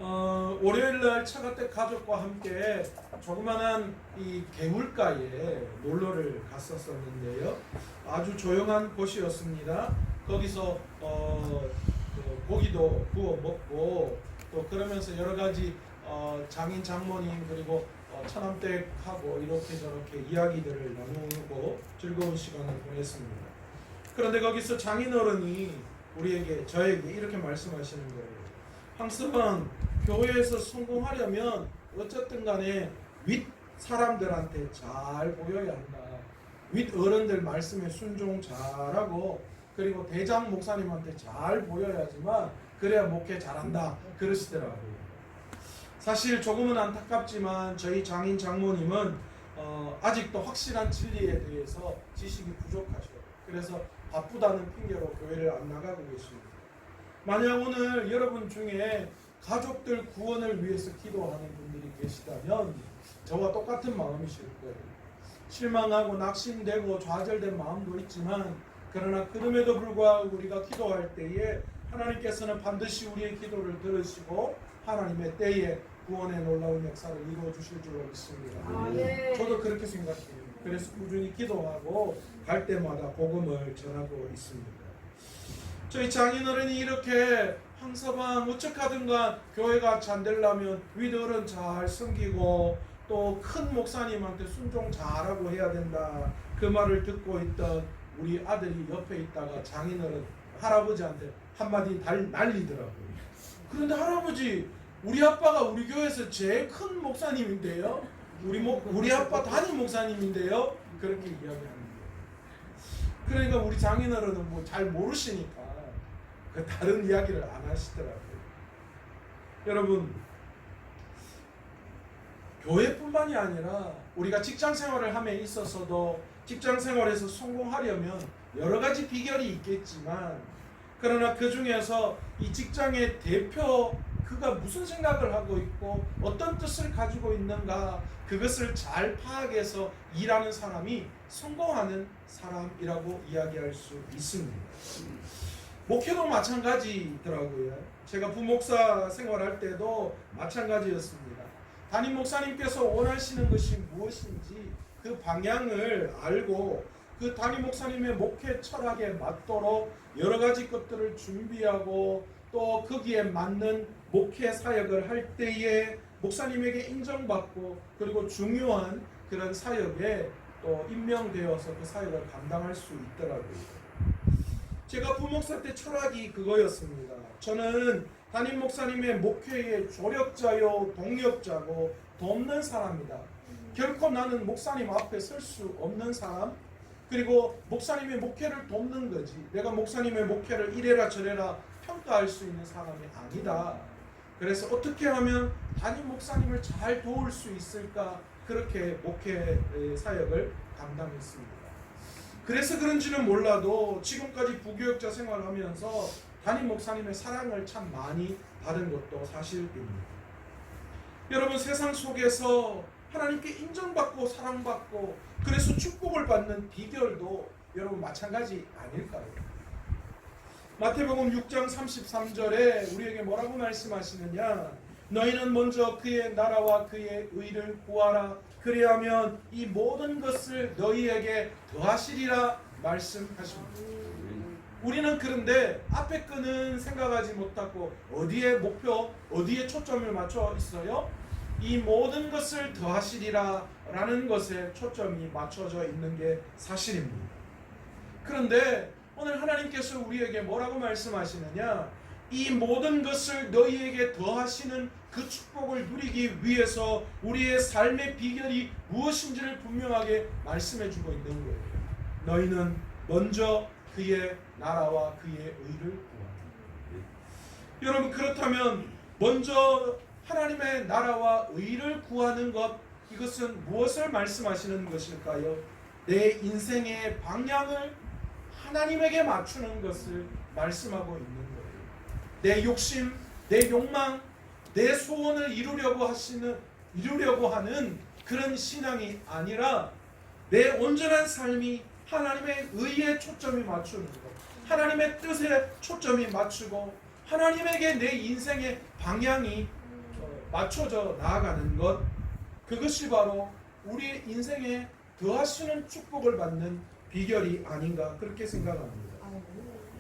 월요일날 처갓댁 가족과 함께 조그만한 이 개울가에 놀러를 갔었었는데요. 아주 조용한 곳이었습니다. 거기서 고기도 구워 먹고 또 그러면서 여러 가지 장인 장모님 그리고 처남댁하고 이렇게 저렇게 이야기들을 나누고 즐거운 시간을 보냈습니다. 그런데 거기서 장인어른이 저에게 이렇게 말씀하시는 거예요. 황스방, 교회에서 성공하려면 어쨌든 간에 윗 사람들한테 잘 보여야 한다. 윗 어른들 말씀에 순종 잘하고 그리고 대장 목사님한테 잘 보여야지만 그래야 목회 잘한다 그러시더라고요. 사실 조금은 안타깝지만 저희 장인 장모님은 아직도 확실한 진리에 대해서 지식이 부족하셔요. 그래서 바쁘다는 핑계로 교회를 안 나가고 계십니다. 만약 오늘 여러분 중에 가족들 구원을 위해서 기도하는 분들이 계시다면 저와 똑같은 마음이실 거예요. 실망하고 낙심되고 좌절된 마음도 있지만 그러나 그럼에도 불구하고 우리가 기도할 때에 하나님께서는 반드시 우리의 기도를 들으시고 하나님의 때에 구원의 놀라운 역사를 이루어 주실 줄로 믿습니다. 네. 저도 그렇게 생각해요. 그래서 꾸준히 기도하고 갈 때마다 복음을 전하고 있습니다. 저희 장인어른이 이렇게 황서방 어쩌하든가 교회가 잘 되려면 윗어른 잘 섬기고 또 큰 목사님한테 순종 잘하고 해야 된다. 그 말을 듣고 있던 우리 아들이 옆에 있다가 장인어른 할아버지한테 한마디 날리더라고요. 그런데 할아버지, 우리 아빠가 우리 교회에서 제일 큰 목사님인데요. 우리 아빠 담임 목사님인데요. 그렇게 이야기하는 거예요. 그러니까 우리 장인어른은 뭐 잘 모르시니까 그 다른 이야기를 안 하시더라고요. 여러분, 교회뿐만이 아니라 우리가 직장 생활을 함에 있어서도 직장 생활에서 성공하려면 여러 가지 비결이 있겠지만 그러나 그 중에서 이 직장의 대표 그가 무슨 생각을 하고 있고 어떤 뜻을 가지고 있는가 그것을 잘 파악해서 일하는 사람이 성공하는 사람이라고 이야기할 수 있습니다. 목회도 마찬가지더라고요. 제가 부목사 생활할 때도 마찬가지였습니다. 담임 목사님께서 원하시는 것이 무엇인지 그 방향을 알고 그 담임 목사님의 목회 철학에 맞도록 여러 가지 것들을 준비하고 또 거기에 맞는 목회 사역을 할 때에 목사님에게 인정받고 그리고 중요한 그런 사역에 또 임명되어서 그 사역을 감당할 수 있더라고요. 제가 부목사 때 철학이 그거였습니다. 저는 담임 목사님의 목회의 조력자요 동력자고 돕는 사람이다. 결코 나는 목사님 앞에 설 수 없는 사람, 그리고 목사님의 목회를 돕는 거지 내가 목사님의 목회를 이래라 저래라 평가할 수 있는 사람이 아니다. 그래서 어떻게 하면 담임 목사님을 잘 도울 수 있을까 그렇게 목회 사역을 감당했습니다. 그래서 그런지는 몰라도 지금까지 부교역자 생활하면서 담임 목사님의 사랑을 참 많이 받은 것도 사실입니다. 여러분, 세상 속에서 하나님께 인정받고 사랑받고 그래서 축복을 받는 비결도 여러분 마찬가지 아닐까요? 마태복음 6장 33절에 우리에게 뭐라고 말씀하시느냐? 너희는 먼저 그의 나라와 그의 의를 구하라. 그리하면 이 모든 것을 너희에게 더하시리라 말씀하십니다. 우리는 그런데 앞에 거는 생각하지 못하고 어디에 목표, 어디에 초점을 맞춰 있어요? 이 모든 것을 더하시리라 라는 것에 초점이 맞춰져 있는 게 사실입니다. 그런데 오늘 하나님께서 우리에게 뭐라고 말씀하시느냐? 이 모든 것을 너희에게 더하시는 그 축복을 누리기 위해서 우리의 삶의 비결이 무엇인지를 분명하게 말씀해주고 있는 거예요. 너희는 먼저 그의 나라와 그의 의를 구하라. 여러분, 그렇다면 먼저 하나님의 나라와 의를 구하는 것, 이것은 무엇을 말씀하시는 것일까요? 내 인생의 방향을 하나님에게 맞추는 것을 말씀하고 있는 거예요. 내 욕심, 내 욕망, 내 소원을 이루려고 하는 그런 신앙이 아니라 내 온전한 삶이 하나님의 의에 초점이 맞추는 것, 하나님의 뜻에 초점이 맞추고 하나님에게 내 인생의 방향이 맞춰져 나아가는 것, 그것이 바로 우리의 인생에 더하시는 축복을 받는 비결이 아닌가 그렇게 생각합니다.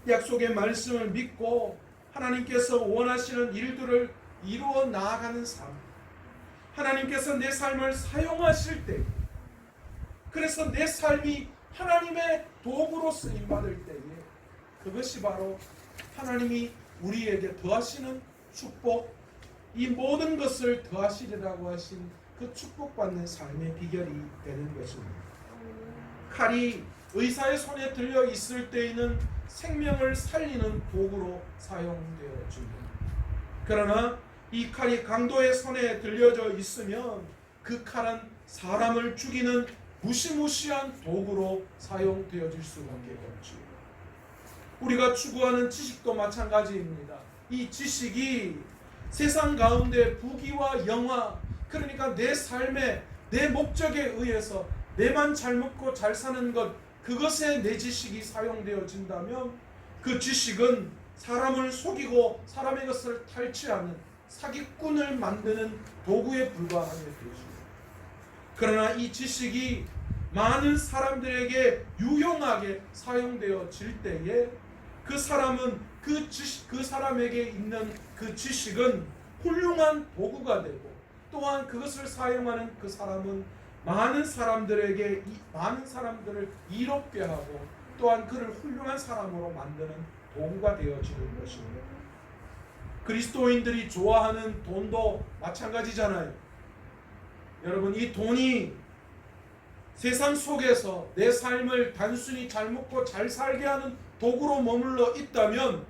약속의 말씀을 믿고 하나님께서 원하시는 일들을 이루어 나아가는 삶, 하나님께서 내 삶을 사용하실 때, 그래서 내 삶이 하나님의 도구로 쓰임받을 때에 그것이 바로 하나님이 우리에게 더하시는 축복, 이 모든 것을 더하시리라고 하신 그 축복받는 삶의 비결이 되는 것입니다. 칼이 의사의 손에 들려 있을 때에는 생명을 살리는 도구로 사용되어 줍니다. 그러나 이 칼이 강도의 손에 들려져 있으면 그 칼은 사람을 죽이는 무시무시한 도구로 사용되어질 수밖에 없죠. 우리가 추구하는 지식도 마찬가지입니다. 이 지식이 세상 가운데 부귀와 영화, 그러니까 내 삶의 내 목적에 의해서 내만 잘 먹고 잘 사는 것, 그것에 내 지식이 사용되어진다면 그 지식은 사람을 속이고 사람의 것을 탈취하는 사기꾼을 만드는 도구에 불과하게 되죠. 그러나 이 지식이 많은 사람들에게 유용하게 사용되어질 때에 그 사람은 그 사람에게 있는 그 지식은 훌륭한 도구가 되고, 또한 그것을 사용하는 그 사람은 많은 사람들을 이롭게 하고 또한 그를 훌륭한 사람으로 만드는 도구가 되어지는 것입니다. 그리스도인들이 좋아하는 돈도 마찬가지잖아요. 여러분, 이 돈이 세상 속에서 내 삶을 단순히 잘 먹고 잘 살게 하는 도구로 머물러 있다면,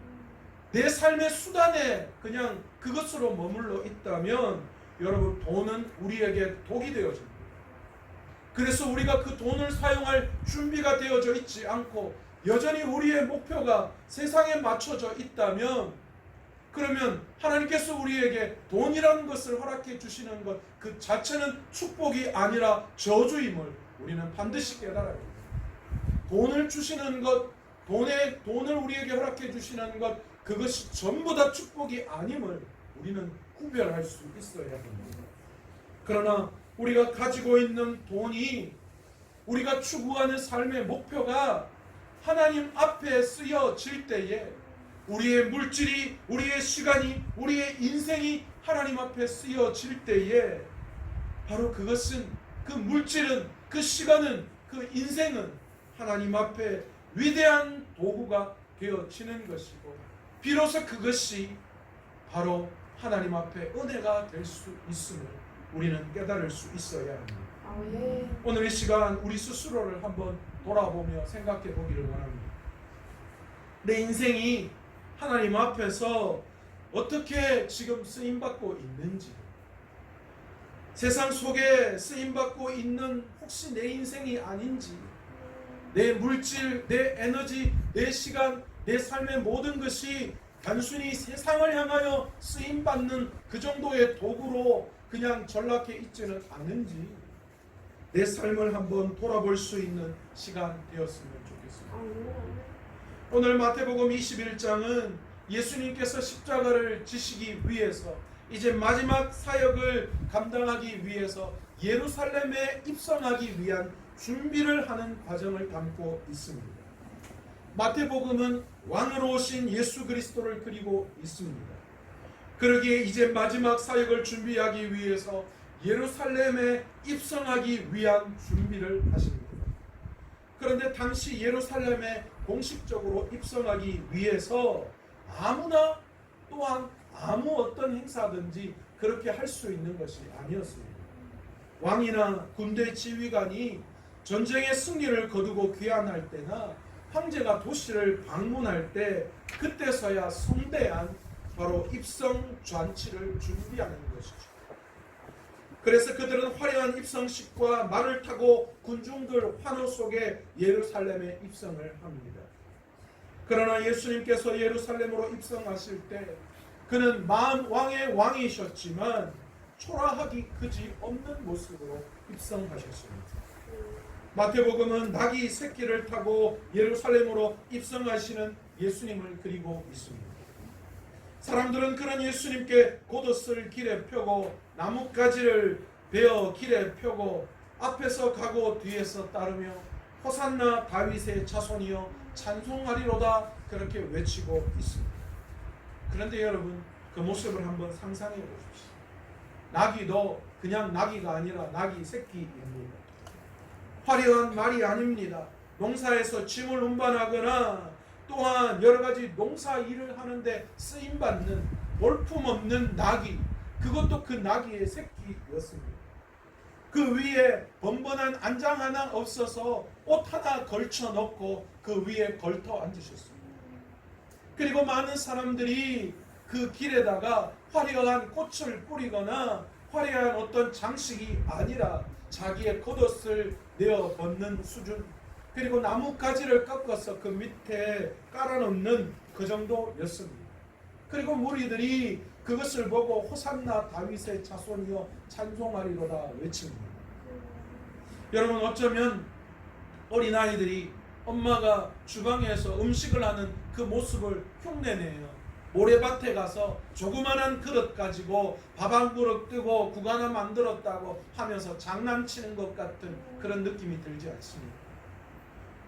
내 삶의 수단에 그냥 그것으로 머물러 있다면 여러분, 돈은 우리에게 독이 되어집니다. 그래서 우리가 그 돈을 사용할 준비가 되어져 있지 않고 여전히 우리의 목표가 세상에 맞춰져 있다면, 그러면 하나님께서 우리에게 돈이라는 것을 허락해 주시는 것 그 자체는 축복이 아니라 저주임을 우리는 반드시 깨달아야 합니다. 돈을 주시는 것, 돈을 우리에게 허락해 주시는 것, 그것이 전부 다 축복이 아님을 우리는 구별할 수 있어야 합니다. 그러나 우리가 가지고 있는 돈이, 우리가 추구하는 삶의 목표가 하나님 앞에 쓰여질 때에 우리의 물질이, 우리의 시간이, 우리의 인생이 하나님 앞에 쓰여질 때에 바로 그것은, 그 물질은, 그 시간은, 그 인생은 하나님 앞에 위대한 도구가 되어지는 것이고, 비로소 그것이 바로 하나님 앞에 은혜가 될 수 있음을 우리는 깨달을 수 있어야 합니다. 오늘 이 시간 우리 스스로를 한번 돌아보며 생각해 보기를 원합니다. 내 인생이 하나님 앞에서 어떻게 지금 쓰임받고 있는지, 세상 속에 쓰임받고 있는 혹시 내 인생이 아닌지, 내 물질, 내 에너지, 내 시간, 내 삶의 모든 것이 단순히 세상을 향하여 쓰임받는 그 정도의 도구로 그냥 전락해 있지는 않은지 내 삶을 한번 돌아볼 수 있는 시간 되었으면 좋겠습니다. 오늘 마태복음 21장은 예수님께서 십자가를 지시기 위해서 이제 마지막 사역을 감당하기 위해서 예루살렘에 입성하기 위한 준비를 하는 과정을 담고 있습니다. 마태복음은 왕으로 오신 예수 그리스도를 그리고 있습니다. 그러기에 이제 마지막 사역을 준비하기 위해서 예루살렘에 입성하기 위한 준비를 하십니다. 그런데 당시 예루살렘에 공식적으로 입성하기 위해서 아무나 또한 아무 어떤 행사든지 그렇게 할 수 있는 것이 아니었습니다. 왕이나 군대 지휘관이 전쟁의 승리를 거두고 귀환할 때나 황제가 도시를 방문할 때, 그때서야 성대한 바로 입성 잔치를 준비하는 것이죠. 그래서 그들은 화려한 입성식과 말을 타고 군중들 환호 속에 예루살렘에 입성을 합니다. 그러나 예수님께서 예루살렘으로 입성하실 때 그는 왕의 왕이셨지만 초라하기 그지 없는 모습으로 입성하셨습니다. 마태복음은 낙이 새끼를 타고 예루살렘으로 입성하시는 예수님을 그리고 있습니다. 사람들은 그런 예수님께 겉옷을 길에 펴고 나뭇가지를 베어 길에 펴고 앞에서 가고 뒤에서 따르며 호산나 다윗의 자손이여 찬송하리로다 그렇게 외치고 있습니다. 그런데 여러분, 그 모습을 한번 상상해 보십시오. 나귀도 그냥 나귀가 아니라 나귀 새끼입니다. 화려한 말이 아닙니다. 농사에서 짐을 운반하거나 또한 여러 가지 농사 일을 하는데 쓰임받는 볼품없는 나귀, 그것도 그 나귀의 새끼였습니다. 그 위에 번번한 안장 하나 없어서 옷 하나 걸쳐 놓고 그 위에 걸터 앉으셨습니다. 그리고 많은 사람들이 그 길에다가 화려한 꽃을 뿌리거나 화려한 어떤 장식이 아니라 자기의 겉옷을 내어 벗는 수준, 그리고 나뭇가지를 꺾어서 그 밑에 깔아놓는 그 정도였습니다. 그리고 무리들이 그것을 보고 호산나 다윗의 자손이여 찬송하리로다 외칩니다. 여러분, 어쩌면 어린아이들이 엄마가 주방에서 음식을 하는 그 모습을 흉내내요. 모래밭에 가서 조그마한 그릇 가지고 밥 한 그릇 뜨고 국 하나 만들었다고 하면서 장난치는 것 같은 그런 느낌이 들지 않습니까?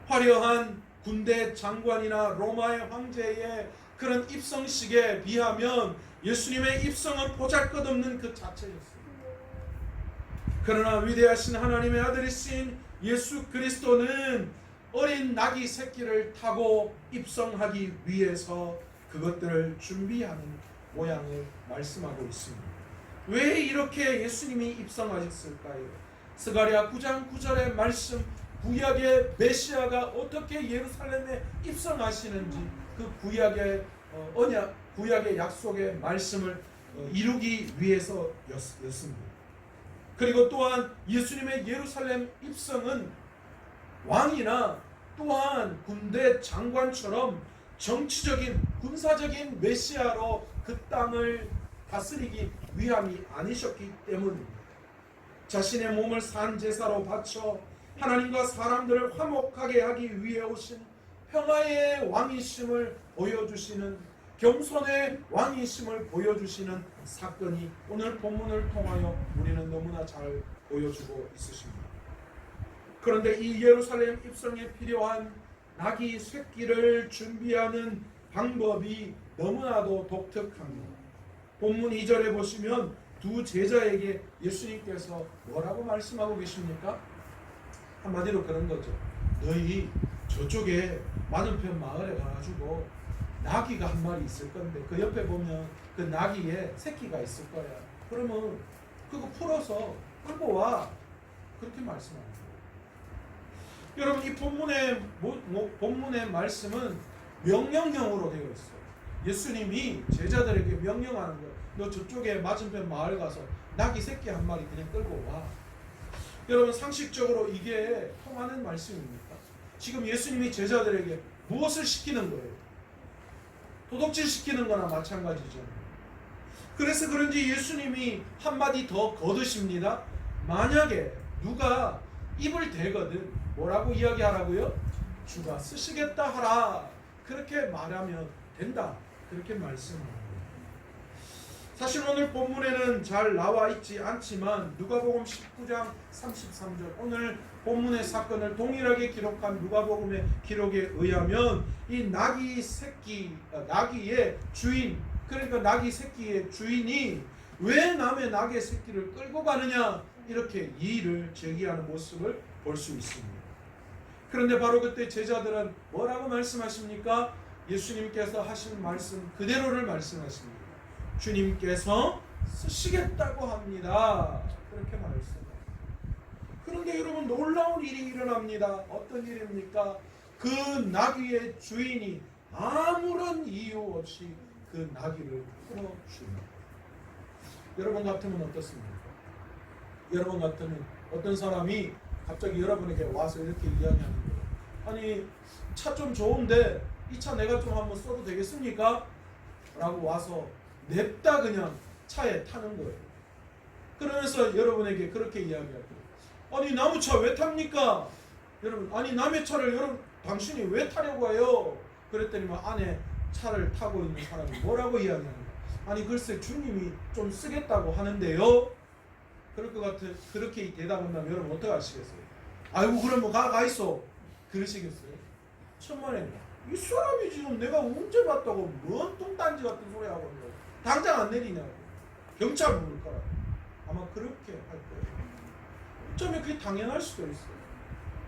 화려한 군대 장관이나 로마의 황제의 그런 입성식에 비하면 예수님의 입성은 보잘것없는 그 자체였습니다. 그러나 위대하신 하나님의 아들이신 예수 그리스도는 어린 나귀 새끼를 타고 입성하기 위해서 그것들을 준비하는 모양을 말씀하고 있습니다. 왜 이렇게 예수님이 입성하셨을까요? 스가랴 9장 9절의 말씀, 구약의 메시아가 어떻게 예루살렘에 입성하시는지 그 구약의 언약, 구약의 약속의 말씀을 이루기 위해서였습니다. 그리고 또한 예수님의 예루살렘 입성은 왕이나 또한 군대 장관처럼 정치적인 군사적인 메시아로 그 땅을 다스리기 위함이 아니셨기 때문입니다. 자신의 몸을 산 제사로 바쳐 하나님과 사람들을 화목하게 하기 위해 오신 평화의 왕이심을 보여주시는, 겸손의 왕이심을 보여주시는 사건이 오늘 본문을 통하여 우리는 너무나 잘 보여주고 있으십니다. 그런데 이 예루살렘 입성에 필요한 나귀 새끼를 준비하는 방법이 너무나도 독특합니다. 본문 2절에 보시면 두 제자에게 예수님께서 뭐라고 말씀하고 계십니까? 한마디로 그런 거죠. 너희 저쪽에 맞은편 마을에 가가지고 나귀가 한 마리 있을 건데 그 옆에 보면 그 나귀에 새끼가 있을 거야. 그러면 그거 풀어서 끌고 와. 그렇게 말씀합니다. 여러분, 이 본문의 말씀은 명령형으로 되어 있어요. 예수님이 제자들에게 명령하는 거예요. 너 저쪽에 맞은편 마을 가서 나귀 새끼 한 마리 그냥 끌고 와. 여러분, 상식적으로 이게 통하는 말씀입니까? 지금 예수님이 제자들에게 무엇을 시키는 거예요? 도둑질 시키는 거나 마찬가지죠. 그래서 그런지 예수님이 한마디 더 거두십니다. 만약에 누가 입을 대거든 뭐라고 이야기하라고요? 주가 쓰시겠다 하라. 그렇게 말하면 된다. 그렇게 말씀합니다. 사실 오늘 본문에는 잘 나와 있지 않지만 누가복음 19장 33절, 오늘 본문의 사건을 동일하게 기록한 누가복음의 기록에 의하면 이 나귀 새끼, 나귀의 주인, 그러니까 나귀 새끼의 주인이 왜 남의 나귀 새끼를 끌고 가느냐, 이렇게 이의를 제기하는 모습을 볼 수 있습니다. 그런데 바로 그때 제자들은 뭐라고 말씀하십니까? 예수님께서 하신 말씀 그대로를 말씀하십니다. 주님께서 쓰시겠다고 합니다. 그렇게 말했습니다. 그런데 여러분, 놀라운 일이 일어납니다. 어떤 일입니까? 그 나귀의 주인이 아무런 이유 없이 그 나귀를 풀어줍니다. 여러분 같으면 어떻습니까? 여러분 같으면 어떤 사람이 갑자기 여러분에게 와서 이렇게 이야기하는 거예요. 아니, 차 좀 좋은데 이 차 내가 좀 한번 써도 되겠습니까? 라고 와서 냅다 그냥 차에 타는 거예요. 그러면서 여러분에게 그렇게 이야기할 거예요. 아니, 나무 차 왜 탑니까? 여러분, 아니 남의 차를 여러분 당신이 왜 타려고 해요? 그랬더니 안에 차를 타고 있는 사람이 뭐라고 이야기하는 거예요? 아니 글쎄 주님이 좀 쓰겠다고 하는데요. 그럴 것 같아. 그렇게 대답한다면 여러분 어떻게 하시겠어요? 아이고 그러면 가 있어. 그러시겠어요? 천만에 이 사람이 지금 내가 언제 봤다고 뭔 뚱딴지 같은 소리 하고 있냐고. 당장 안 내리냐고. 경찰 부를 거라. 아마 그렇게 할 거예요. 어쩌면 그게 당연할 수도 있어요.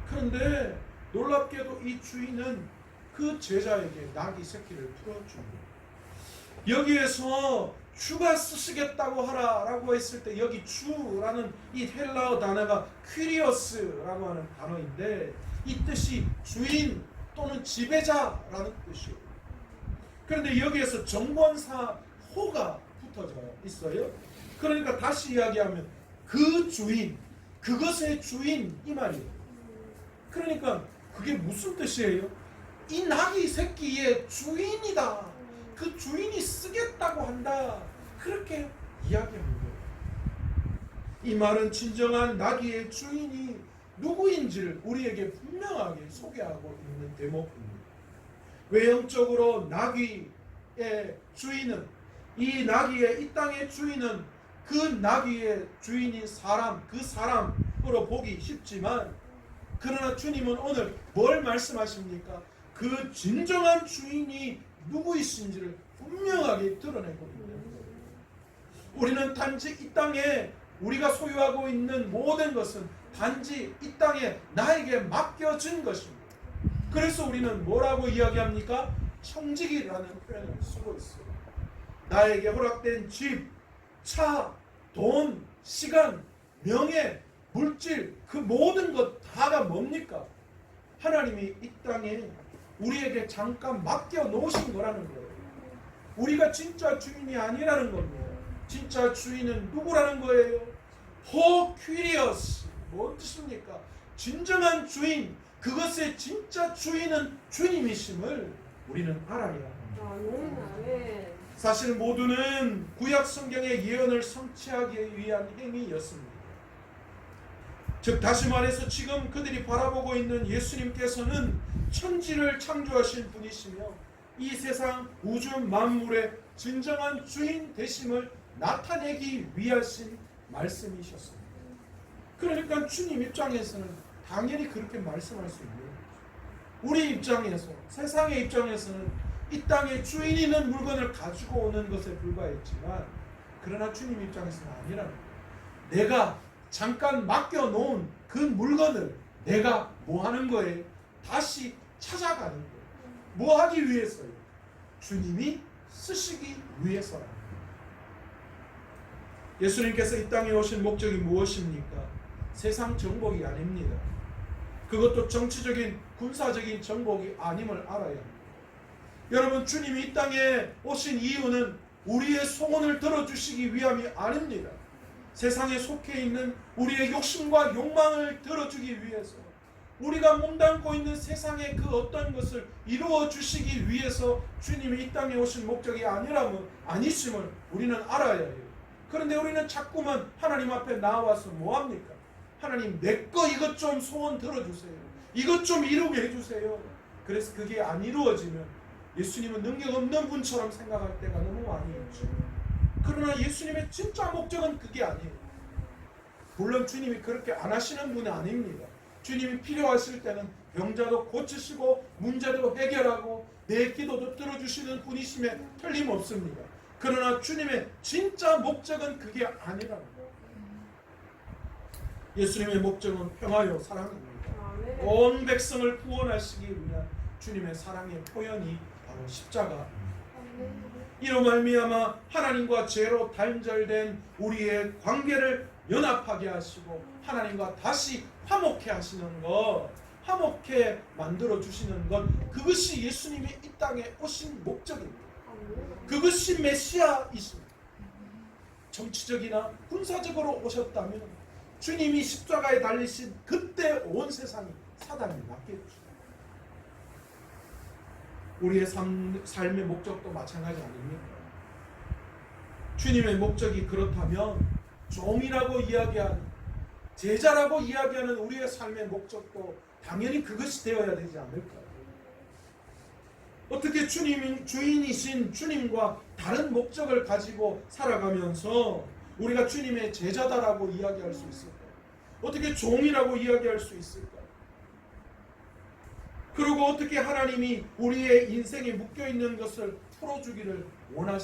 그런데 놀랍게도 이 주인은 그 제자에게 나귀 새끼를 풀어줍니다. 여기에서 주가 쓰시겠다고 하라라고 했을 때 여기 주라는 이 헬라어 단어가 퀴리어스라고 하는 단어인데 이 뜻이 주인 또는 지배자라는 뜻이에요. 그런데 여기에서 정관사 호가 붙어져 있어요. 그러니까 다시 이야기하면 그 주인, 그것의 주인 이 말이에요. 그러니까 그게 무슨 뜻이에요? 이 나귀 새끼의 주인이다. 그 주인이 쓰겠다고 한다. 그렇게 이야기하는 거예요. 이 말은 진정한 나귀의 주인이 누구인지를 우리에게 분명하게 소개하고 있는 대목입니다. 외형적으로 나귀의 주인은 이 나귀의 이 땅의 주인은 그 나귀의 주인인 사람, 그 사람으로 보기 쉽지만 그러나 주님은 오늘 뭘 말씀하십니까? 그 진정한 주인이 누구이신지를 분명하게 드러내고 있는 거예요. 우리는 단지 이 땅에 우리가 소유하고 있는 모든 것은 단지 이 땅에 나에게 맡겨진 것입니다. 그래서 우리는 뭐라고 이야기합니까? 청지기라는 표현을 쓰고 있어요. 나에게 허락된 집, 차, 돈, 시간, 명예, 물질 그 모든 것 다가 뭡니까? 하나님이 이 땅에 우리에게 잠깐 맡겨 놓으신 거라는 거예요. 우리가 진짜 주인이 아니라는 겁니다. 진짜 주인은 누구라는 거예요? 호퀴리어스. 뭔 뜻입니까? 진정한 주인, 그것의 진짜 주인은 주님이심을 우리는 알아야 합니다. 사실 모두는 구약 성경의 예언을 성취하기 위한 행위였습니다. 즉 다시 말해서 지금 그들이 바라보고 있는 예수님께서는 천지를 창조하신 분이시며 이 세상 우주 만물의 진정한 주인 되심을 나타내기 위하신 말씀이셨습니다. 그러니까 주님 입장에서는 당연히 그렇게 말씀할 수 있는 거죠. 우리 입장에서, 세상의 입장에서는 이 땅에 주인 있는 물건을 가지고 오는 것에 불과했지만 그러나 주님 입장에서는 아니라는 거예요. 내가 잠깐 맡겨놓은 그 물건을 내가 뭐 하는 거예요? 다시 찾아가는 거예요. 뭐 하기 위해서요? 주님이 쓰시기 위해서라는 거예요. 예수님께서 이 땅에 오신 목적이 무엇입니까? 세상 정복이 아닙니다. 그것도 정치적인 군사적인 정복이 아님을 알아야 합니다. 여러분 주님이 이 땅에 오신 이유는 우리의 소원을 들어주시기 위함이 아닙니다. 세상에 속해 있는 우리의 욕심과 욕망을 들어주기 위해서 우리가 몸담고 있는 세상의 그 어떤 것을 이루어 주시기 위해서 주님이 이 땅에 오신 목적이 아니심을 우리는 알아야 해요. 그런데 우리는 자꾸만 하나님 앞에 나와서 뭐합니까? 하나님 내 거 이것 좀 소원 들어주세요. 이것 좀 이루게 해주세요. 그래서 그게 안 이루어지면 예수님은 능력 없는 분처럼 생각할 때가 너무 많이 있죠. 그러나 예수님의 진짜 목적은 그게 아니에요. 물론 주님이 그렇게 안 하시는 분은 아닙니다. 주님이 필요하실 때는 병자도 고치시고 문제도 해결하고 내 기도도 들어주시는 분이심에 틀림없습니다. 그러나 주님의 진짜 목적은 그게 아니라는 거예요. 예수님의 목적은 평화요 사랑입니다. 온 백성을 구원하시기 위한 주님의 사랑의 표현이 바로 십자가입니다. 이로 말미암아 하나님과 죄로 단절된 우리의 관계를 연합하게 하시고 하나님과 다시 화목해 하시는 것, 화목해 만들어 주시는 것, 그것이 예수님이 이 땅에 오신 목적입니다. 그것이 메시아이십니다. 정치적이나 군사적으로 오셨다면 주님이 십자가에 달리신 그때 온 세상이 사단이 맞겠죠. 우리의 삶의 목적도 마찬가지 아닙니까? 주님의 목적이 그렇다면 종이라고 이야기하는, 제자라고 이야기하는 우리의 삶의 목적도 당연히 그것이 되어야 되지 않을까요? 어떻게 주인이신 주님과 다른 목적을 가지고 살아가면서 우리가 주님의 제자다라고 이야기할 수 있을까요? 어떻게 종이라고 이야기할 수 있을까요? 그리고 어떻게 하나님이 우리의 인생에 묶여있는 것을 풀어주기를 원할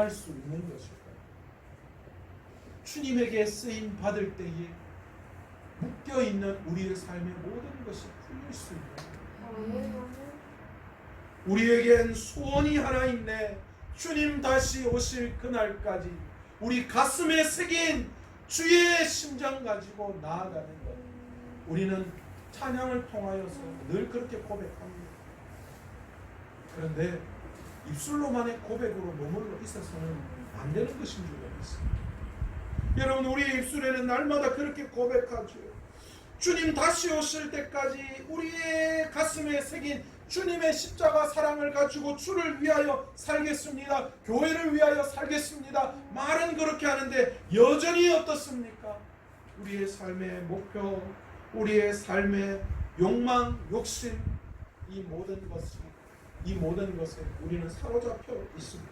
수 있는 것일까요? 주님에게 쓰임 받을 때에 묶여있는 우리의 삶의 모든 것이 풀릴 수 있는 우리에겐 소원이 하나 있네. 주님 다시 오실 그날까지 우리 가슴에 새긴 주의 심장 가지고 나아가는 것. 우리는 찬양을 통하여서 늘 그렇게 고백합니다. 그런데 입술로만의 고백으로 머물러 있어서는 안 되는 것인 줄 알았습니다. 여러분, 우리의 입술에는 날마다 그렇게 고백하죠. 주님 다시 오실 때까지 우리의 가슴에 새긴 주님의 십자가 사랑을 가지고 주를 위하여 살겠습니다. 교회를 위하여 살겠습니다. 말은 그렇게 하는데 여전히 어떻습니까? 우리의 삶의 목표, 우리의 삶의 욕망, 욕심, 이 모든 것에 우리는 사로잡혀 있습니다.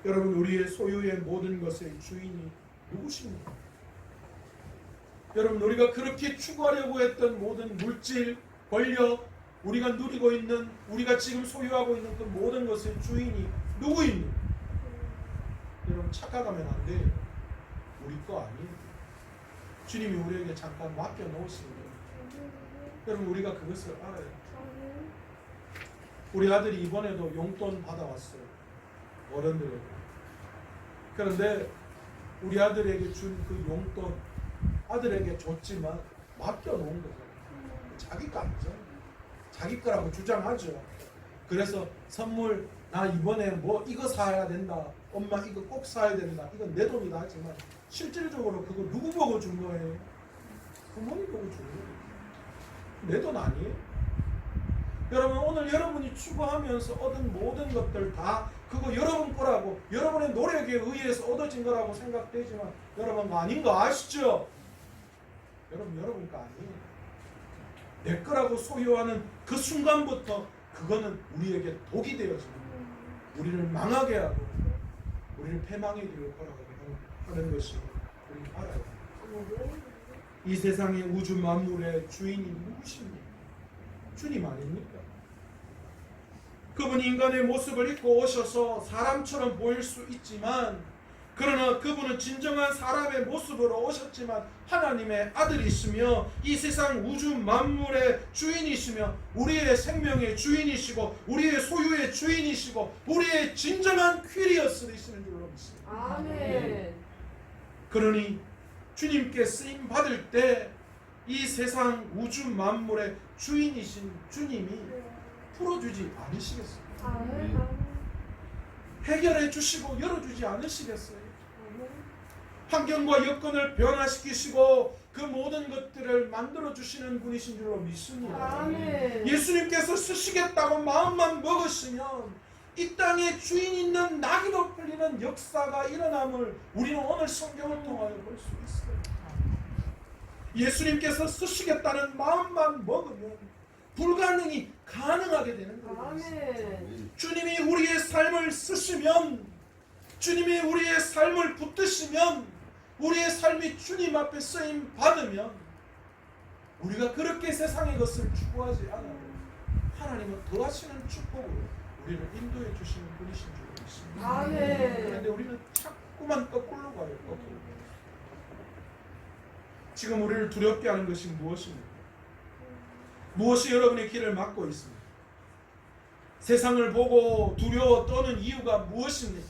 여러분, 우리의 소유의 모든 것의 주인이 누구십니까? 여러분, 우리가 그렇게 추구하려고 했던 모든 물질, 권력, 우리가 누리고 있는, 우리가 지금 소유하고 있는 그 모든 것의 주인이 누구입니까? 여러분, 착각하면 안 돼요. 우리 거 아니에요. 주님이 우리에게 잠깐 맡겨놓으신 거예요. 여러분, 우리가 그것을 알아요. 우리 아들이 이번에도 용돈 받아왔어요. 어른들에게. 그런데 우리 아들에게 준 그 용돈 아들에게 줬지만 맡겨놓은 거죠. 자기 거 아니죠. 자기 거라고 주장하죠. 그래서 선물, 나 이번에 뭐 이거 사야 된다, 엄마 이거 꼭 사야 된다, 이건 내 돈이다 하지만 실질적으로 그거 누구 보고 준 거예요? 부모님 보고 준 거예요. 내 돈 아니에요. 여러분, 오늘 여러분이 추구하면서 얻은 모든 것들 다 그거 여러분 거라고, 여러분의 노력에 의해서 얻어진 거라고 생각되지만 여러분 거 아닌 거 아시죠? 여러분 거 아니에요. 내 거라고 소유하는 그 순간부터 그거는 우리에게 독이 되어지는 거예요. 우리를 망하게 하고 우리를 패망의 길을 걸어가게 하는 것이 우리 알아야 돼요. 이 세상의 우주 만물의 주인이 누구십니까? 주님 아닙니까? 그분이 인간의 모습을 입고 오셔서 사람처럼 보일 수 있지만, 그러나 그분은 진정한 사람의 모습으로 오셨지만 하나님의 아들이시며 이 세상 우주 만물의 주인이시며 우리의 생명의 주인이시고 우리의 소유의 주인이시고 우리의 진정한 퀴리어스이시는 줄로 믿습니다. 아멘. 그러니 주님께 쓰임 받을 때 이 세상 우주 만물의 주인이신 주님이 풀어주지 않으시겠어요? 아멘. 해결해 주시고 열어주지 않으시겠어요? 환경과 여건을 변화시키시고 그 모든 것들을 만들어 주시는 분이신 줄로 믿습니다. 아멘. 예수님께서 쓰시겠다고 마음만 먹으시면 이 땅에 주인 있는 나귀도 풀리는 역사가 일어남을 우리는 오늘 성경을 통하여 볼 수 있어요. 예수님께서 쓰시겠다는 마음만 먹으면 불가능이 가능하게 되는 거예요. 아멘. 주님이 우리의 삶을 쓰시면, 주님이 우리의 삶을 붙드시면, 우리의 삶이 주님 앞에 쓰임 받으면 우리가 그렇게 세상의 것을 추구하지 않아도 하나님은 더하시는 축복으로 우리를 인도해 주시는 분이신 줄 믿습니다. 아멘. 그런데 우리는 자꾸만 거꾸로 가요. 거꾸로. 지금 우리를 두렵게 하는 것이 무엇입니까? 무엇이 여러분의 길을 막고 있습니까? 세상을 보고 두려워 떠는 이유가 무엇입니까?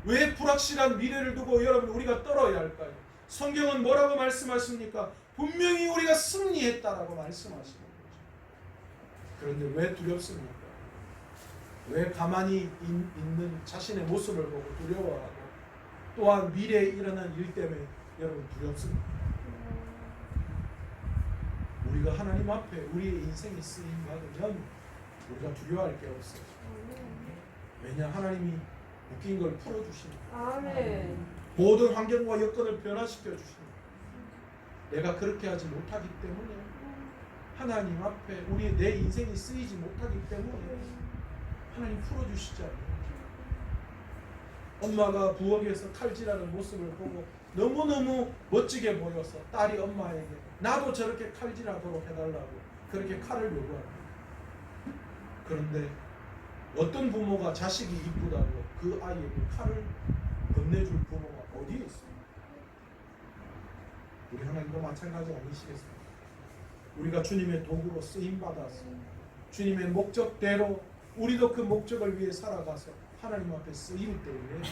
왜 불확실한 미래를 두고 여러분 우리가 떨어야 할까요? 성경은 뭐라고 말씀하십니까? 분명히 우리가 승리했다라고 말씀하시는 거죠. 그런데 왜 두렵습니까? 왜 가만히 있는 자신의 모습을 보고 두려워하고 또한 미래에 일어난 일 때문에 여러분 두렵습니까? 우리가 하나님 앞에 우리의 인생이 쓰임 받으면 우리가 두려워할 게 없어요. 왜냐? 하나님이 묶인 걸 풀어주시니까. 아멘. 모든 환경과 여건을 변화시켜 주시니까. 내가 그렇게 하지 못하기 때문에 하나님 앞에 우리의 내 인생이 쓰이지 못하기 때문에 하나님 풀어주시지 않아요. 엄마가 부엌에서 칼질하는 모습을 보고 너무너무 멋지게 보여서 딸이 엄마에게 나도 저렇게 칼질하도록 해달라고 그렇게 칼을 요구합니다. 그런데 어떤 부모가 자식이 이쁘다고 그 아이에게 칼을 건네줄 부모가 어디에 있습니까? 우리 하나님도 마찬가지 아니시겠습니까? 우리가 주님의 도구로 쓰임받아서 주님의 목적대로 우리도 그 목적을 위해 살아가서 하나님 앞에 쓰일 때에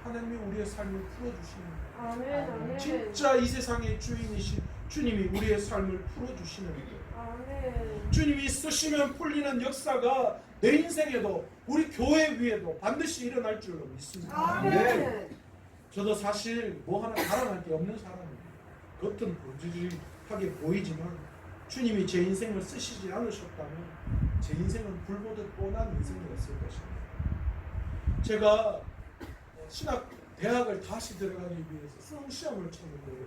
하나님이 우리의 삶을 풀어주시는 거예요. 아멘. 아멘. 진짜 이 세상의 주인이신 주님이 우리의 삶을 풀어주시는 거예요. 아멘. 주님이 쓰시면 풀리는 역사가 내 인생에도 우리 교회 위에도 반드시 일어날 줄로 믿습니다. 아멘. 저도 사실 뭐 하나 자랑할 게 없는 사람입니다. 겉은 부지런하게 보이지만 주님이 제 인생을 쓰시지 않으셨다면 제 인생은 불보듯 뻔한 인생이었을 것입니다. 제가 대학을 다시 들어가기 위해서 수능 시험을 쳤는데요.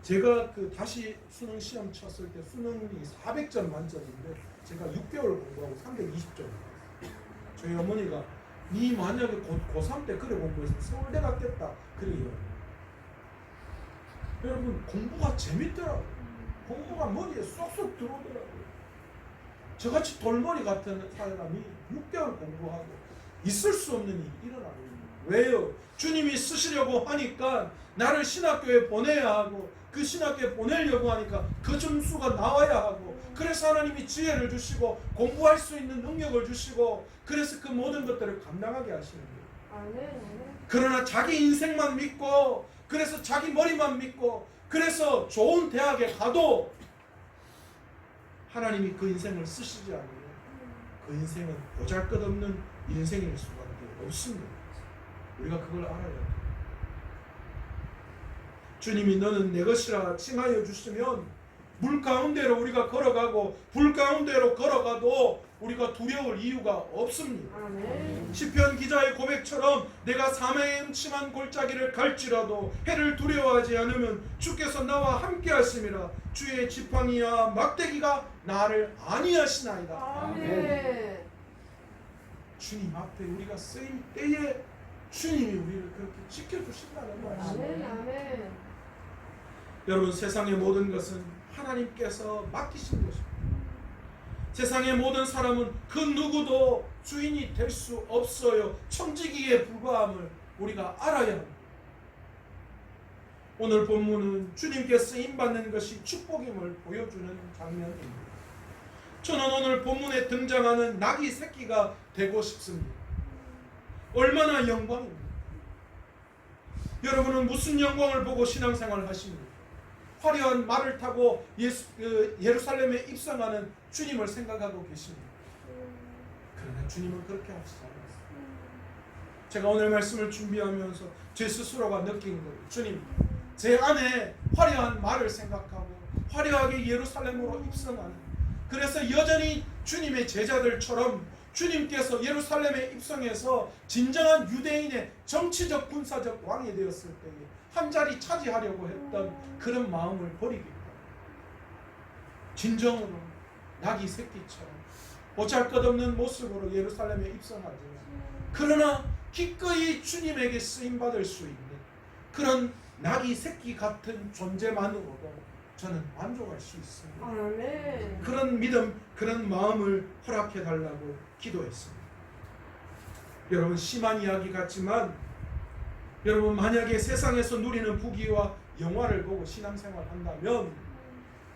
제가 그 다시 수능 시험 쳤을 때 수능이 400점 만점인데 제가 6개월 공부하고 320점. 저희 어머니가 니 만약에 고3 때 그래 공부해서 서울대 갔겠다 그래요. 여러분 공부가 재밌더라고요. 공부가 머리에 쏙쏙 들어오더라고요. 저같이 돌머리 같은 사람이 6개월 공부하고 있을 수 없는 일이 일어나고 있는 거예요. 왜요? 주님이 쓰시려고 하니까 나를 신학교에 보내야 하고 그 신학교에 보내려고 하니까 그 점수가 나와야 하고 그래서 하나님이 지혜를 주시고 공부할 수 있는 능력을 주시고 그래서 그 모든 것들을 감당하게 하시는 거예요. 아멘. 그러나 자기 인생만 믿고 그래서 자기 머리만 믿고 그래서 좋은 대학에 가도 하나님이 그 인생을 쓰시지 않으면 그 인생은 보잘것없는 인생일 수밖에 없습니다. 우리가 그걸 알아야 돼요. 주님이 너는 내 것이라 칭하여 주시면 물 가운데로 우리가 걸어가고 불 가운데로 걸어가도 우리가 두려울 이유가 없습니다. 아멘. 시편 기자의 고백처럼 내가 사망의 음침한 골짜기를 갈지라도 해를 두려워하지 않으면 주께서 나와 함께 하심이라 주의 지팡이와 막대기가 나를 안위하시나이다. 아멘. 주님 앞에 우리가 쓰일 때에 주님이 우리를 그렇게 지켜주신다는 말씀입니다. 아멘. 아멘. 여러분 세상의 모든 것은 하나님께서 맡기신 것입니다. 세상의 모든 사람은 그 누구도 주인이 될 수 없어요. 청지기에 불과함을 우리가 알아야 합니다. 오늘 본문은 주님께 쓰임받는 것이 축복임을 보여주는 장면입니다. 저는 오늘 본문에 등장하는 나귀 새끼가 되고 싶습니다. 얼마나 영광입니다. 여러분은 무슨 영광을 보고 신앙생활을 하십니까? 화려한 말을 타고 예루살렘에 입성하는 주님을 생각하고 계십니다. 그러나 주님은 그렇게 하시지 않았어요. 제가 오늘 말씀을 준비하면서 제 스스로가 느낀 거예요. 주님, 제 안에 화려한 말을 생각하고 화려하게 예루살렘으로 입성하는, 그래서 여전히 주님의 제자들처럼 주님께서 예루살렘에 입성해서 진정한 유대인의 정치적 군사적 왕이 되었을 때에 한 자리 차지하려고 했던 그런 마음을 버리겠다. 진정으로 나귀 새끼처럼 보잘것없는 모습으로 예루살렘에 입성하지만 그러나 기꺼이 주님에게 쓰임받을 수 있는 그런 나귀 새끼 같은 존재만으로도 저는 만족할 수 있습니다. 아멘. 그런 믿음, 그런 마음을 허락해 달라고 기도했습니다. 여러분 심한 이야기 같지만 여러분 만약에 세상에서 누리는 부귀와 영화를 보고 신앙생활 한다면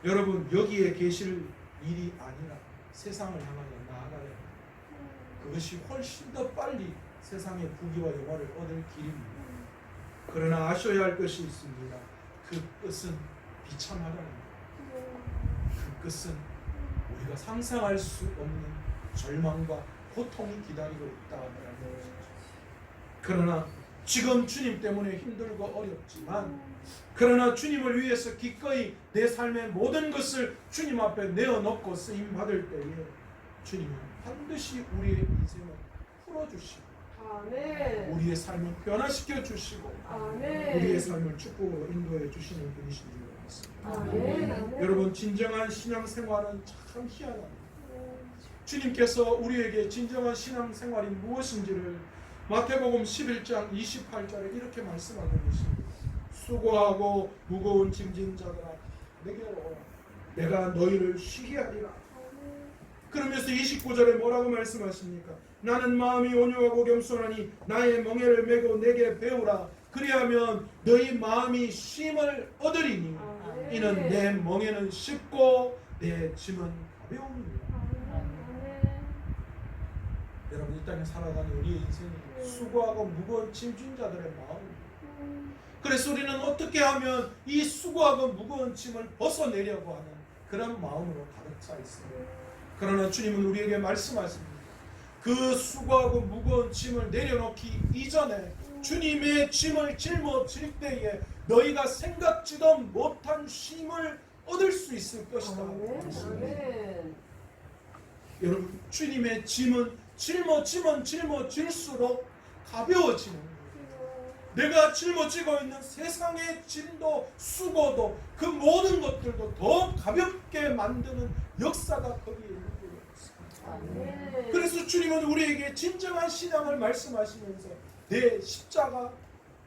여러분 여기에 계실 일이 아니라 세상을 향하여 나아가야 합니다. 그것이 훨씬 더 빨리 세상의 부귀와 영화를 얻을 길입니다. 그러나 아셔야 할 것이 있습니다. 그 끝은 비참하다는 것. 그 끝은 우리가 상상할 수 없는 절망과 고통이 기다리고 있다는 것이죠. 그러나 지금 주님 때문에 힘들고 어렵지만 그러나 주님을 위해서 기꺼이 내 삶의 모든 것을 주님 앞에 내어놓고 쓰임받을 때에 주님은 반드시 우리의 인생을 풀어주시고 아멘. 우리의 삶을 변화시켜 주시고 아멘. 우리의 삶을 축복으로 인도해 주시는 분이신 줄 있습니다. 아멘. 아멘. 여러분 진정한 신앙생활은 참 희한합니다. 주님께서 우리에게 진정한 신앙생활이 무엇인지를 마태복음 11장 28절에 이렇게 말씀하고 계십니다. 수고하고 무거운 짐진 자들아 내게로 오라. 내가 너희를 쉬게 하리라. 그러면서 29절에 뭐라고 말씀하십니까? 나는 마음이 온유하고 겸손하니 나의 멍에를 메고 내게 배우라. 그리하면 너희 마음이 쉼을 얻으리니 이는 내 멍에는 쉽고 내 짐은 가벼움이니라. 여러분 이 땅에 살아가는 우리의 인생이 수고하고 무거운 짐진 자들의 마음입니다. 그래서 우리는 어떻게 하면 이 수고하고 무거운 짐을 벗어내려고 하는 그런 마음으로 가득 차 있습니다. 그러나 주님은 우리에게 말씀하십니다. 그 수고하고 무거운 짐을 내려놓기 이전에 주님의 짐을 짊어질 때에 너희가 생각지도 못한 쉼을 얻을 수 있을 것이다. 아멘. 여러분 주님의 짐은 짊어질수록 가벼워지는 거예요. 내가 짊어지고 있는 세상의 짐도 수고도 그 모든 것들도 더 가볍게 만드는 역사가 거기에 있는 거예요. 그래서 주님은 우리에게 진정한 신앙을 말씀하시면서 내 십자가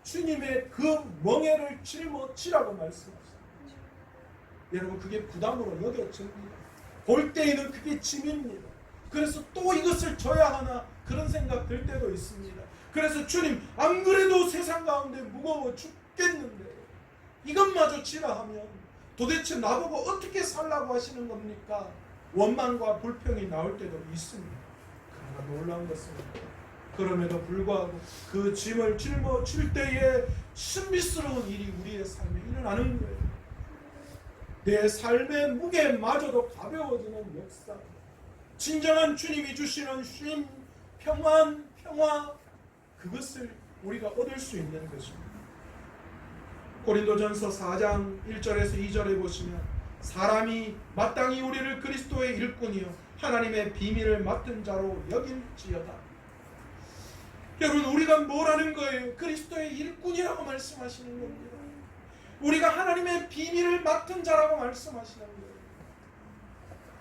주님의 그 멍에를 짊어지라고 말씀하십니다. 여러분 그게 부담으로 여겨집니다. 볼 때에는 그게 짐입니다. 그래서 또 이것을 져야 하나 그런 생각 들 때도 있습니다. 그래서 주님 안 그래도 세상 가운데 무거워 죽겠는데 이것마저 지라 하면 도대체 나보고 어떻게 살라고 하시는 겁니까? 원망과 불평이 나올 때도 있습니다. 그러나 놀라운 것은 그럼에도 불구하고 그 짐을 짊어질 때에 신비스러운 일이 우리의 삶에 일어나는 거예요. 내 삶의 무게마저도 가벼워지는 역사, 진정한 주님이 주시는 쉼, 평화 그것을 우리가 얻을 수 있는 것입니다. 고린도전서 4장 1절에서 2절에 보시면 사람이 마땅히 우리를 그리스도의 일꾼이요 하나님의 비밀을 맡은 자로 여길지어다. 여러분 우리가 뭐라는 거예요? 그리스도의 일꾼이라고 말씀하시는 겁니다. 우리가 하나님의 비밀을 맡은 자라고 말씀하시는 거예요.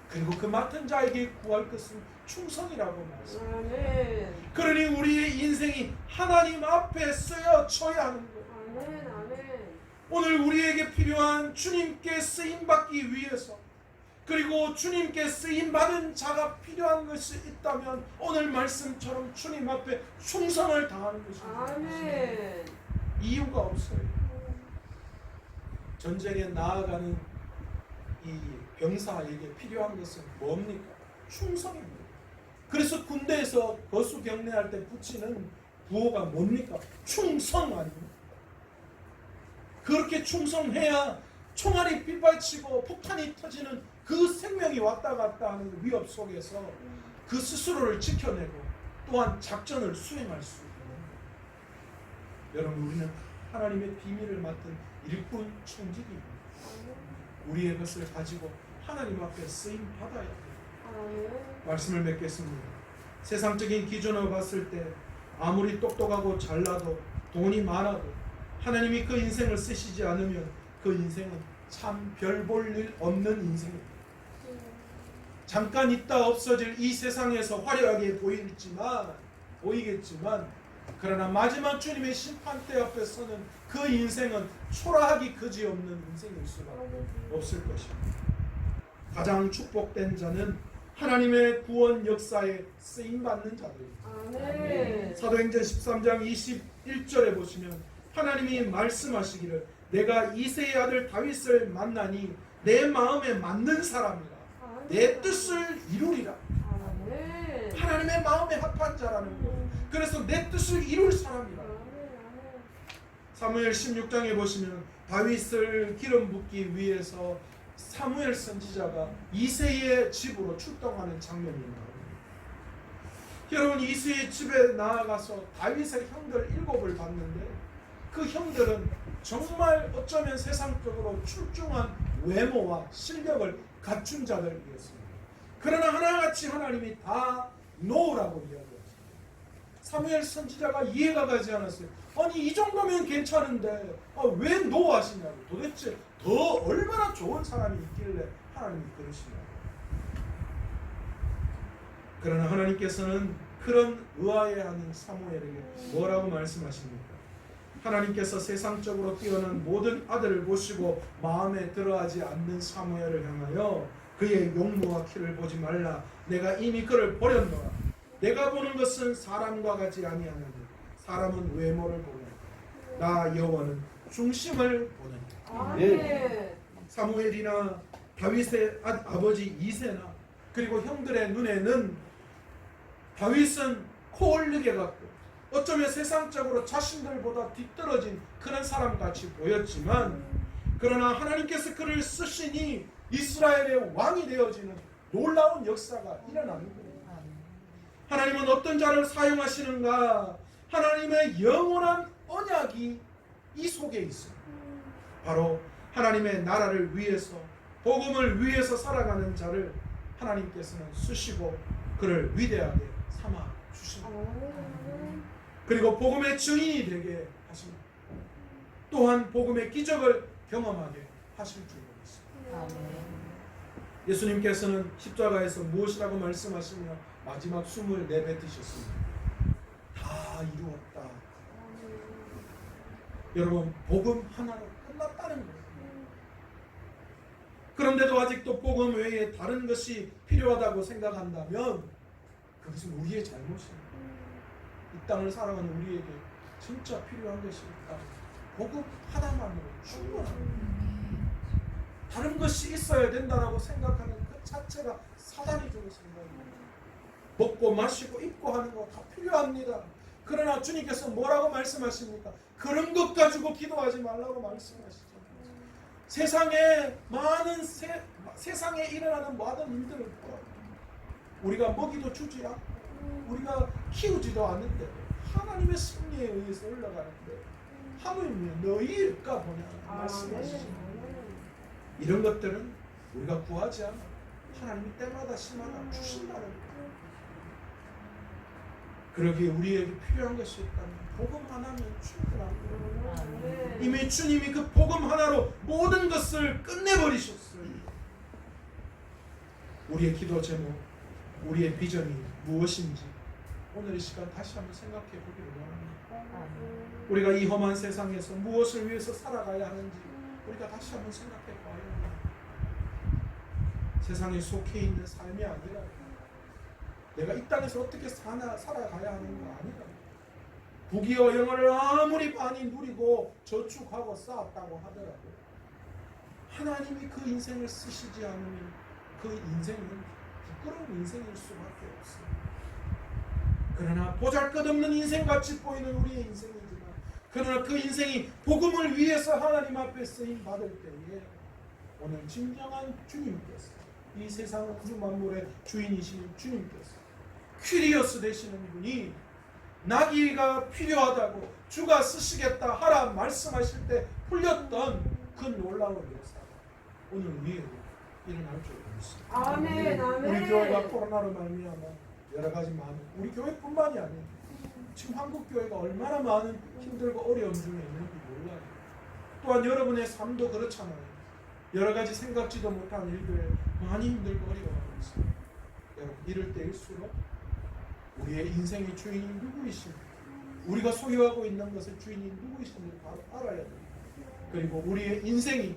그리고 그 맡은 자에게 구할 것은 충성이라고 말씀합니다. 그러니 우리의 인생이 하나님 앞에 쓰여져야 하는 거예요. 오늘 우리에게 필요한 주님께 쓰임받기 위해서 그리고 주님께 쓰임받은 자가 필요한 것이 있다면 오늘 말씀처럼 주님 앞에 충성을 다하는 것입니다. 이유가 없어요. 전쟁에 나아가는 이 병사에게 필요한 것은 뭡니까? 충성입니다. 그래서 군대에서 거수 경례할 때 붙이는 부호가 뭡니까? 충성 아닙니까? 그렇게 충성해야 총알이 빗발치고 폭탄이 터지는 그 생명이 왔다 갔다 하는 위협 속에서 그 스스로를 지켜내고 또한 작전을 수행할 수 있는 거예요. 여러분 우리는 하나님의 비밀을 맡은 일꾼 총직입니다. 우리의 것을 가지고 하나님 앞에 쓰임 받아야 돼요. 말씀을 맺겠습니다. 세상적인 기준으로 봤을 때 아무리 똑똑하고 잘나도 돈이 많아도 하나님이 그 인생을 쓰시지 않으면 그 인생은 참 별 볼 일 없는 인생입니다. 잠깐 있다 없어질 이 세상에서 화려하게 보이겠지만 그러나 마지막 주님의 심판대 앞에 서는 그 인생은 초라하기 그지없는 인생일 수밖에 없을 것입니다. 가장 축복된 자는 하나님의 구원 역사에 쓰임받는 자들입니다. 사도행전 13장 21절에 보시면 하나님이 말씀하시기를 내가 이새의 아들 다윗을 만나니 내 마음에 맞는 사람이라 내 뜻을 이루리라. 하나님의 마음에 합한 자라는 거예요. 그래서 내 뜻을 이룰 사람이라. 사무엘 16장에 보시면 다윗을 기름 붓기 위해서 사무엘 선지자가 이새의 집으로 출동하는 장면이 나옵니다. 여러분 이새의 집에 나아가서 다윗의 형들 7을 봤는데 그 형들은 정말 어쩌면 세상적으로 출중한 외모와 실력을 갖춘 자들이었습니다. 그러나 하나같이 하나님이 다 노라고 이야기했습니다. 사무엘 선지자가 이해가 가지 않았어요. 아니 이 정도면 괜찮은데 왜 노하시냐고. 도대체 더 얼마나 좋은 사람이 있길래 하나님이 그러시냐고. 그러나 하나님께서는 그런 의아해하는 사무엘에게 뭐라고 말씀하십니까? 하나님께서 세상적으로 뛰어난 모든 아들을 보시고 마음에 들어하지 않는 사무엘을 향하여 그의 용모와 키를 보지 말라. 내가 이미 그를 버렸노라. 내가 보는 것은 사람과 같지 아니하느니 사람은 외모를 보느니 나 여호와는 중심을 보느니. 아멘. 사무엘이나 다윗의 아버지 이새나 그리고 형들의 눈에는 다윗은 코올르게 같고 어쩌면 세상적으로 자신들보다 뒤떨어진 그런 사람같이 보였지만 그러나 하나님께서 그를 쓰시니 이스라엘의 왕이 되어지는 놀라운 역사가 일어나는 거예요. 하나님은 어떤 자를 사용하시는가? 하나님의 영원한 언약이 이 속에 있어요. 바로 하나님의 나라를 위해서 복음을 위해서 살아가는 자를 하나님께서는 쓰시고 그를 위대하게 삼아 주십니다. 그리고 복음의 증인이 되게 하십니다. 또한 복음의 기적을 경험하게 하실 줄 믿습니다. 예수님께서는 십자가에서 무엇이라고 말씀하시며 마지막 숨을 내뱉으셨습니다. 다 이루었다. 여러분 복음 하나로 끝났다는 거예요. 그런데도 아직도 복음 외에 다른 것이 필요하다고 생각한다면 그것은 우리의 잘못입니다. 이 땅을 살아가는 우리에게 진짜 필요한 것이 있다. 복음 하나만으로 충분합니다. 다른 것이 있어야 된다라고 생각하는 그 자체가 사단이 주는 생각입니다. 먹고 마시고 입고 하는 거 다 필요합니다. 그러나 주님께서 뭐라고 말씀하십니까? 그런 것 가지고 기도하지 말라고 말씀하시죠. 세상에 많은 세상에 일어나는 모든 일들을 우리가 먹이도 주지 않고 우리가 키우지도 않는데 하나님의 섭리에 의해서 올라가는데 하물며 너희일까 보냐 말씀하시죠. 이런 것들은 우리가 구하지 않아 하나님이 때마다 시마다 주신다는 거예요. 그러기에 우리에게 필요한 것이 있다면 복음 하나면 충분합니다. 이미 주님이 그 복음 하나로 모든 것을 끝내버리셨어요. 우리의 기도 제목, 우리의 비전이 무엇인지 오늘 이 시간 다시 한번 생각해 보기를 원합니다. 우리가 이 험한 세상에서 무엇을 위해서 살아가야 하는지 우리가 다시 한번 생각해 봐야 합니다. 세상에 속해 있는 삶이 아니라 내가 이 땅에서 어떻게 살아가야 하는 거 아니라 부귀와 영화를 아무리 많이 누리고 저축하고 쌓았다고 하더라도 하나님이 그 인생을 쓰시지 않으면 그 인생은 부끄러운 인생일 수밖에 없어요. 그러나 보잘것없는 인생같이 보이는 우리의 인생이지만 그러나 그 인생이 복음을 위해서 하나님 앞에 쓰임 받을 때에 오늘 진정한 주님께서 이 세상 우주 만물의 주인이신 주님께서 퀴리어스 되시는 분이 나귀가 필요하다고 주가 쓰시겠다 하라 말씀하실 때 풀렸던 그 놀라운 역사가 오늘 위에도 일어날 줄 믿습니다. 아멘, 아멘. 우리 교회가 코로나로 말미암아 여러 가지 많은 우리 교회뿐만이 아니에요. 지금 한국 교회가 얼마나 많은 힘들고 어려움 중에 있는지 몰라요. 또한 여러분의 삶도 그렇잖아요. 여러 가지 생각지도 못한 일들에 많이 힘들고 어려워하고 있어요. 여러분 이럴 때일수록 우리의 인생의 주인이 누구이신지 우리가 소유하고 있는 것의 주인이 누구이신지 바로 알아야 됩니다. 그리고 우리의 인생이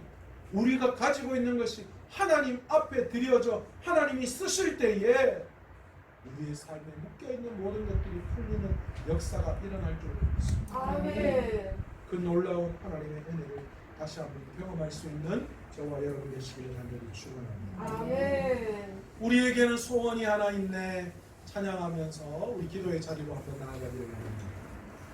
우리가 가지고 있는 것이 하나님 앞에 드려져 하나님이 쓰실 때에 우리의 삶에 묶여있는 모든 것들이 풀리는 역사가 일어날 줄 믿습니다. 아멘. 그 놀라운 하나님의 은혜를 다시 한번 경험할 수 있는 저와 여러분 되시기를 간절히 축원합니다. 아멘. 우리에게는 소원이 하나 있네. 찬양하면서 우리 기도의 자리로 한번 나아가기를 바랍니다.